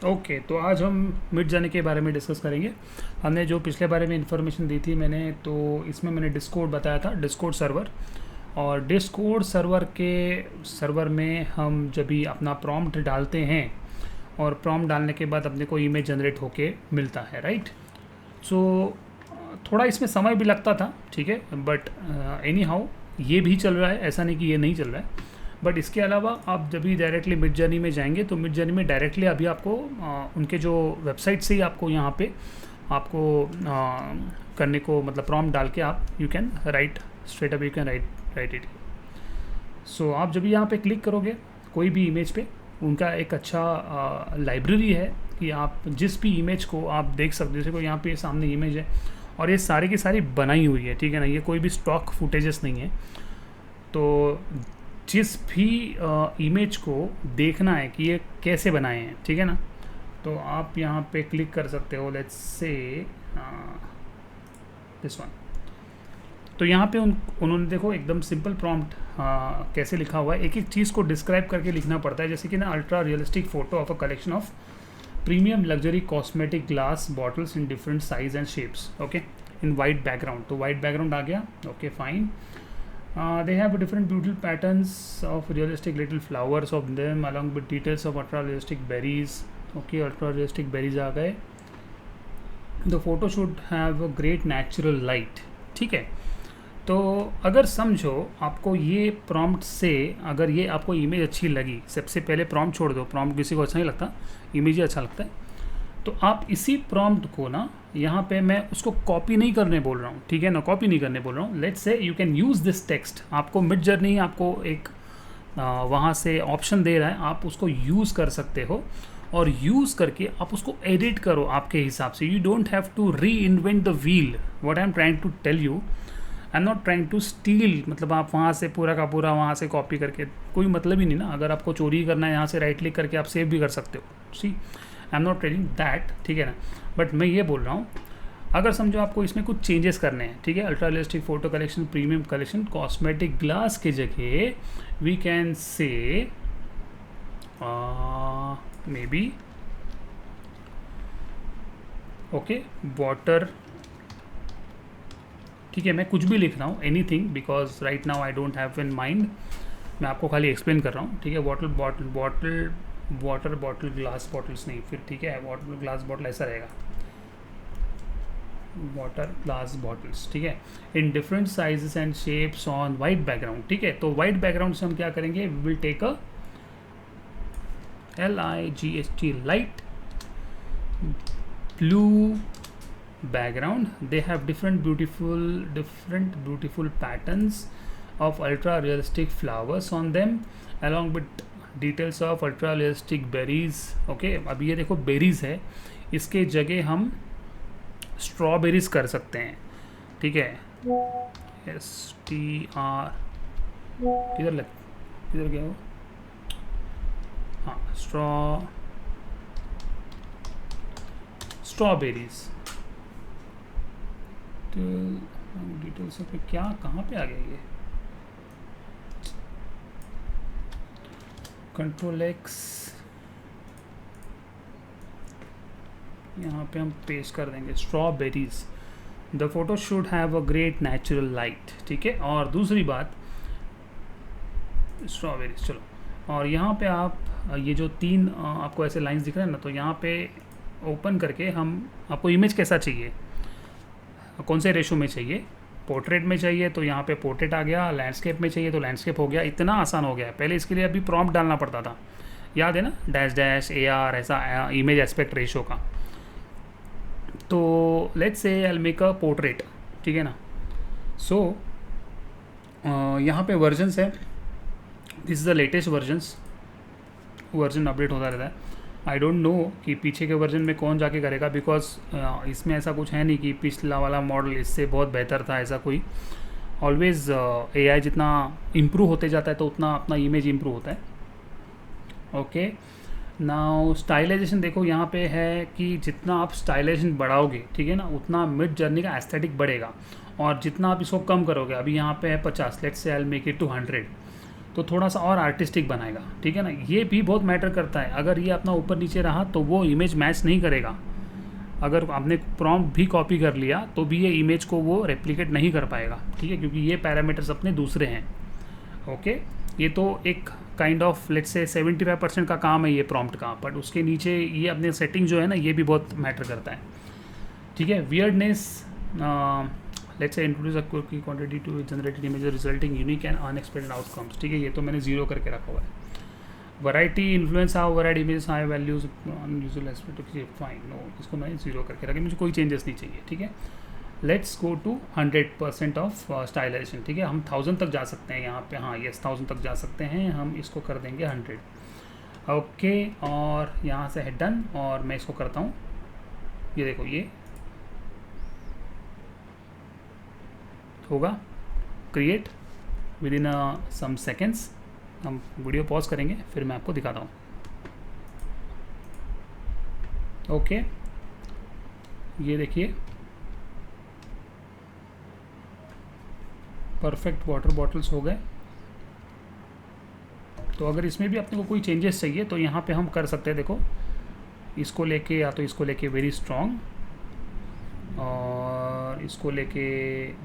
Okay, तो आज हम मिड जर्नी के बारे में डिस्कस करेंगे। हमने जो पिछले बारे में इन्फॉर्मेशन दी थी मैंने, तो इसमें मैंने डिस्कॉर्ड बताया था, डिस्कॉर्ड सर्वर। और डिस्कॉर्ड सर्वर में हम जब भी अपना प्रॉम्प्ट डालते हैं और प्रॉम्प्ट डालने के बाद अपने को इमेज जनरेट होके मिलता है, राइट। सो थोड़ा इसमें समय भी लगता था, ठीक है, बट एनी हाउ ये भी चल रहा है, ऐसा नहीं कि ये नहीं चल रहा है। बट इसके अलावा आप जब भी डायरेक्टली मिड जर्नी में जाएंगे तो मिड जर्नी में डायरेक्टली अभी आपको उनके जो वेबसाइट से ही आपको यहाँ पे आपको करने को, मतलब प्रॉम्प्ट डाल के आप you can write straight up, you can write it. So आप जब भी यहाँ पे क्लिक करोगे कोई भी इमेज पे, उनका एक अच्छा लाइब्रेरी है कि आप जिस भी इमेज को आप देख सकते हो। जैसे को यहाँ पे सामने इमेज है और ये सारी की सारी बनाई हुई है, ठीक है ना, ये कोई भी स्टॉक फुटेजेस नहीं है। तो जिस भी इमेज को देखना है कि ये कैसे बनाए हैं, ठीक है ना, तो आप यहाँ पे क्लिक कर सकते हो। Let's say this one. तो यहाँ पे उन्होंने देखो एकदम सिंपल प्रॉम्प्ट कैसे लिखा हुआ है, एक एक चीज़ को डिस्क्राइब करके लिखना पड़ता है। जैसे कि ना, ultra realistic photo of a collection of premium luxury cosmetic glass bottles in different size and shapes, okay, in white background. तो वाइट बैकग्राउंड आ गया, okay fine. They have different beautiful patterns of realistic little flowers of them along with details of ultra realistic berries. Okay, ultra realistic berries आ गए। The photo should have a great natural light, ठीक है। तो अगर समझो आपको ये prompt से, अगर ये आपको इमेज अच्छी लगी, सबसे पहले प्रॉम्प्ट छोड़ दो, प्रॉम्प्ट किसी को अच्छा नहीं लगता, इमेज ही अच्छा लगता है। तो आप इसी प्रॉम्प्ट को ना, यहाँ पे मैं उसको कॉपी नहीं करने बोल रहा हूँ, ठीक है ना, कॉपी नहीं करने बोल रहा हूँ। Let's say you can use this text. आपको मिड जर्नी आपको एक वहाँ से ऑप्शन दे रहा है, आप उसको यूज़ कर सकते हो और यूज़ करके आप उसको एडिट करो आपके हिसाब से। You don't have to reinvent the wheel. What I am trying to tell you, I am not trying to steal, मतलब आप वहाँ से पूरा का पूरा वहाँ से कॉपी करके कोई मतलब ही नहीं ना। अगर आपको चोरी करना है, यहाँ से राइट क्लिक करके आप सेव भी कर सकते हो। See, I am not telling that, ठीक है ना, बट मैं ये बोल रहा हूँ अगर समझो आपको इसमें कुछ चेंजेस करने हैं, ठीक है, ultra realistic photo collection, premium collection, cosmetic glass के जगह we can say may be okay water, ठीक है, मैं कुछ भी लिख रहा हूँ, any thing, because right now I don't have in mind, मैं आपको खाली एक्सप्लेन कर रहा हूँ, ठीक है। वाटर बॉटल ग्लास बॉटल्स नहीं, फिर ठीक है, वाटर ग्लास बॉटल ऐसा रहेगा, वाटर ग्लास बॉटल्स, ठीक है, in different sizes and shapes on white background, ठीक है। तो वाइट बैकग्राउंड से हम क्या करेंगे, we will take a LIGHT light blue background. They have different beautiful patterns of ultra realistic flowers on them along with details of ultra realistic berries. Okay, अब ये देखो berries है, इसके जगह हम strawberries कर सकते हैं, ठीक है। STR किधर गया वो, हाँ, strawberries डिटेल्स पे क्या, कहाँ पे आ गया ये, कंट्रोल X, यहाँ पे हम पेस्ट कर देंगे strawberries. The photo should have a great natural light, ठीक है। और दूसरी बात स्ट्रॉबेरीज, चलो, और यहाँ पे आप ये जो तीन आपको ऐसे लाइंस दिख रहे हैं ना, तो यहाँ पे ओपन करके हम, आपको इमेज कैसा चाहिए, कौन से रेशो में चाहिए, पोर्ट्रेट में चाहिए तो यहाँ पे पोर्ट्रेट आ गया, लैंडस्केप में चाहिए तो लैंडस्केप हो गया। इतना आसान हो गया है, पहले इसके लिए अभी प्रॉम्प्ट डालना पड़ता था, याद है ना, -AR ऐसा इमेज एस्पेक्ट रेशो का। तो let's say I will make a portrait, ठीक है ना। सो यहाँ पे वर्जन्स है, this is the latest version update होता रहता है। आई डोंट नो कि पीछे के वर्जन में कौन जाके करेगा, बिकॉज इसमें ऐसा कुछ है नहीं कि पिछला वाला मॉडल इससे बहुत बेहतर था, ऐसा कोई। ऑलवेज AI जितना इम्प्रूव होते जाता है तो उतना अपना इमेज इम्प्रूव होता है। ओके, नाउ स्टाइलाइजेशन देखो यहाँ पे है कि जितना आप स्टाइलाइजेशन बढ़ाओगे, ठीक है ना, उतना मिड जर्नी का एस्थेटिक बढ़ेगा, और जितना आप इसको कम करोगे, अभी यहाँ पे है 50, let's say I will make it to 100, तो थोड़ा सा और आर्टिस्टिक बनाएगा, ठीक है ना। ये भी बहुत मैटर करता है, अगर ये अपना ऊपर नीचे रहा तो वो इमेज मैच नहीं करेगा। अगर आपने प्रॉम्प्ट भी कॉपी कर लिया तो भी ये इमेज को वो रेप्लिकेट नहीं कर पाएगा, ठीक है, क्योंकि ये पैरामीटर्स अपने दूसरे हैं। ओके, ये तो एक काइंड ऑफ लेट्स से 75% का काम है ये प्रॉम्प्ट का, बट उसके नीचे ये अपने सेटिंग जो है ना, ये भी बहुत मैटर करता है, ठीक है। Weirdness, let's say introduce a key quantity to generated image resulting unique and unexpected outcomes, ठीक है, ये तो मैंने 0 करके रखा हुआ है। Variety influence how varied image high values unusual aspect, fine, no, इसको मैंने 0 करके रखा, मुझे कोई चेंजेस नहीं चाहिए, ठीक है। Let's go to 100% of stylization, ठीक है। हम 1000 तक जा सकते हैं यहाँ पे, हाँ यस 1000 तक जा सकते हैं, हम इसको कर देंगे 100। ओके, और यहाँ से है डन, और मैं इसको करता हूँ, ये देखो ये होगा create within some seconds. हम वीडियो पॉज करेंगे, फिर मैं आपको दिखाता हूँ। ओके, ये देखिए परफेक्ट वाटर बॉटल्स हो गए। तो अगर इसमें भी अपने को कोई चेंजेस चाहिए तो यहाँ पे हम कर सकते हैं, देखो इसको लेके, या तो इसको लेके वेरी स्ट्रॉन्ग, और इसको लेके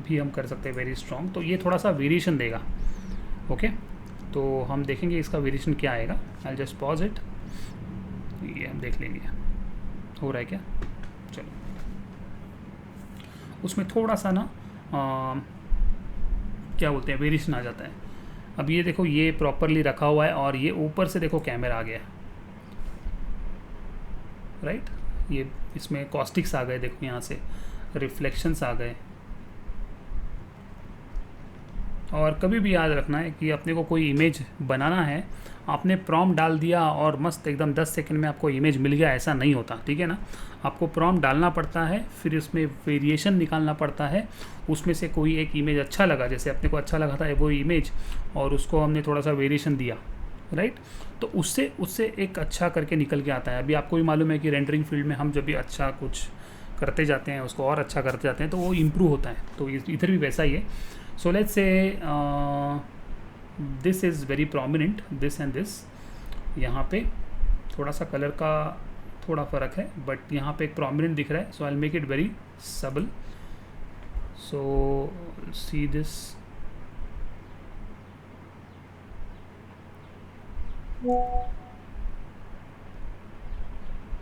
भी हम कर सकते हैं वेरी स्ट्रॉन्ग, तो ये थोड़ा सा वेरिएशन देगा। ओके, तो हम देखेंगे इसका वेरिएशन क्या आएगा। आई जस्ट पॉज इट, ये हम देख लेंगे हो रहा है क्या। चलो, उसमें थोड़ा सा ना क्या बोलते हैं, वेरिएशन आ जाता है। अब ये देखो, ये प्रॉपरली रखा हुआ है, और ये ऊपर से देखो कैमरा आ गया, राइट। ये इसमें कॉस्टिक्स आ गए, देखो यहाँ से रिफ्लेक्शंस आ गए। और कभी भी याद रखना है कि अपने को कोई इमेज बनाना है, आपने प्रॉम्प्ट डाल दिया और मस्त एकदम 10 सेकंड में आपको इमेज मिल गया, ऐसा नहीं होता, ठीक है ना। आपको प्रॉम्प्ट डालना पड़ता है, फिर उसमें वेरिएशन निकालना पड़ता है, उसमें से कोई एक इमेज अच्छा लगा, जैसे अपने को अच्छा लगा था वो इमेज, और उसको हमने थोड़ा सा वेरिएशन दिया, राइट, तो उससे एक अच्छा करके निकल के आता है। अभी आपको भी मालूम है कि रेंडरिंग फील्ड में हम जब भी अच्छा कुछ करते जाते हैं, उसको और अच्छा करते जाते हैं, तो वो इम्प्रूव होता है, तो इधर भी वैसा ही है। So let's say this is very prominent, this and this, यहाँ पे थोड़ा सा कलर का थोड़ा फ़र्क है, बट यहाँ पे एक प्रोमिनेंट दिख रहा है, so I make it very subtle. So see this,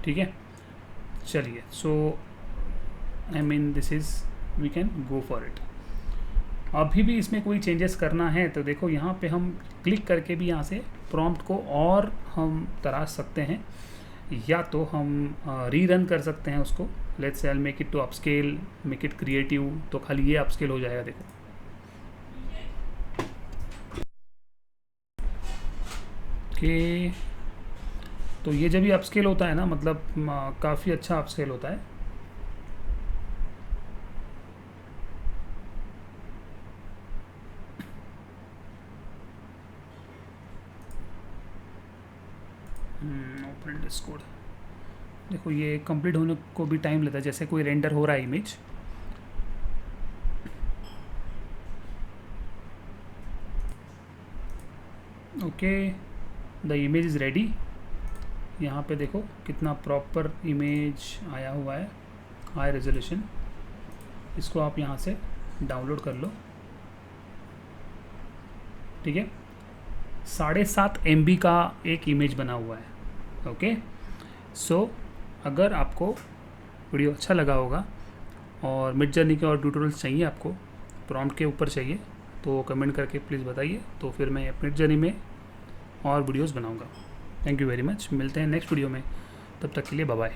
ठीक है, चलिए। So I mean this is, we can go for it. अभी भी इसमें कोई चेंजेस करना है तो देखो यहाँ पे हम क्लिक करके भी यहाँ से प्रॉम्प्ट को और हम तराश सकते हैं, या तो हम रीरन कर सकते हैं उसको। Let's say I make it to upscale, make it creative, तो खाली ये अपस्केल हो जाएगा, देखो। ओके, तो ये जब भी अपस्केल होता है ना, मतलब काफ़ी अच्छा अपस्केल होता है। ओपन डिस्कॉर्ड, देखो ये कंप्लीट होने को भी टाइम लेता है, जैसे कोई रेंडर हो रहा है image. Okay, the image is ready. यहाँ पे देखो कितना प्रॉपर इमेज आया हुआ है, हाई रेजोल्यूशन। इसको आप यहाँ से डाउनलोड कर लो, ठीक है। 7.5 MB का एक इमेज बना हुआ है। ओके, सो अगर आपको वीडियो अच्छा लगा होगा और मिड जर्नी के और ट्यूटोरियल्स चाहिए आपको, प्रॉम्प्ट के ऊपर चाहिए, तो कमेंट करके प्लीज़ बताइए, तो फिर मैं मिड जर्नी में और वीडियोस बनाऊंगा। थैंक यू वेरी मच, मिलते हैं नेक्स्ट वीडियो में, तब तक के लिए बाय बाय।